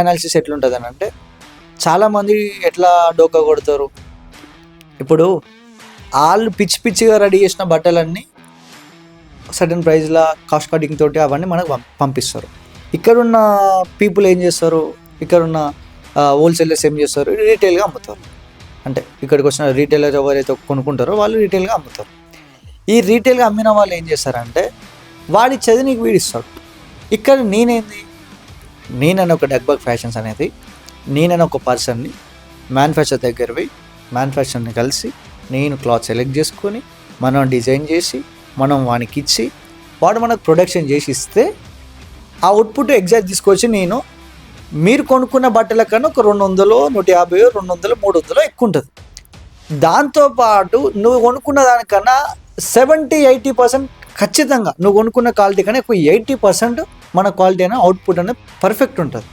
Analysis ఎట్లుంటుంది అని అంటే, చాలామంది ఎట్లా డోకా కొడతారు, ఇప్పుడు వాళ్ళు పిచ్చిగా రెడీ చేసిన బట్టలన్నీ సర్టన్ ప్రైస్లో కాస్ట్ కటింగ్ తోటి అవన్నీ మనకు పంపిస్తారు. ఇక్కడున్న పీపుల్ ఏం చేస్తారు, ఇక్కడున్న హోల్సేలర్స్ ఏం చేస్తారు, రీటైల్గా అమ్ముతారు. అంటే ఇక్కడికి వచ్చిన రీటైలర్ ఎవరైతే కొనుక్కుంటారో వాళ్ళు రీటైల్గా అమ్ముతారు. ఈ రీటైల్గా అమ్మిన వాళ్ళు ఏం చేస్తారంటే, వాడి చదివి నీకు వీడిస్తాడు. ఇక్కడ నేనని ఒక డగ్బగ్ ఫ్యాషన్స్ అనేది, నేనని ఒక పర్సన్ని మ్యానుఫ్యాక్చర్ దగ్గర పోయి మ్యానుఫ్యాక్చర్ని కలిసి నేను క్లాత్ సెలెక్ట్ చేసుకొని మనం డిజైన్ చేసి మనం వానికి ఇచ్చి వాడు మనకు ప్రొడక్షన్ చేసి ఇస్తే ఆ అవుట్పుట్ ఎగ్జాక్ట్ తీసుకొచ్చి నేను మీరు కొనుక్కున్న బట్టల కన్నా ఒక 200, 150, 200, 300 ఎక్కువ ఉంటుంది. దాంతోపాటు నువ్వు కొనుక్కున్న దానికన్నా 70-80% ఖచ్చితంగా నువ్వు కొనుక్కున్న క్వాలిటీ కన్నా ఎక్కువ 80% మన క్వాలిటీ అయినా అవుట్పుట్ అనేది పర్ఫెక్ట్ ఉంటుంది.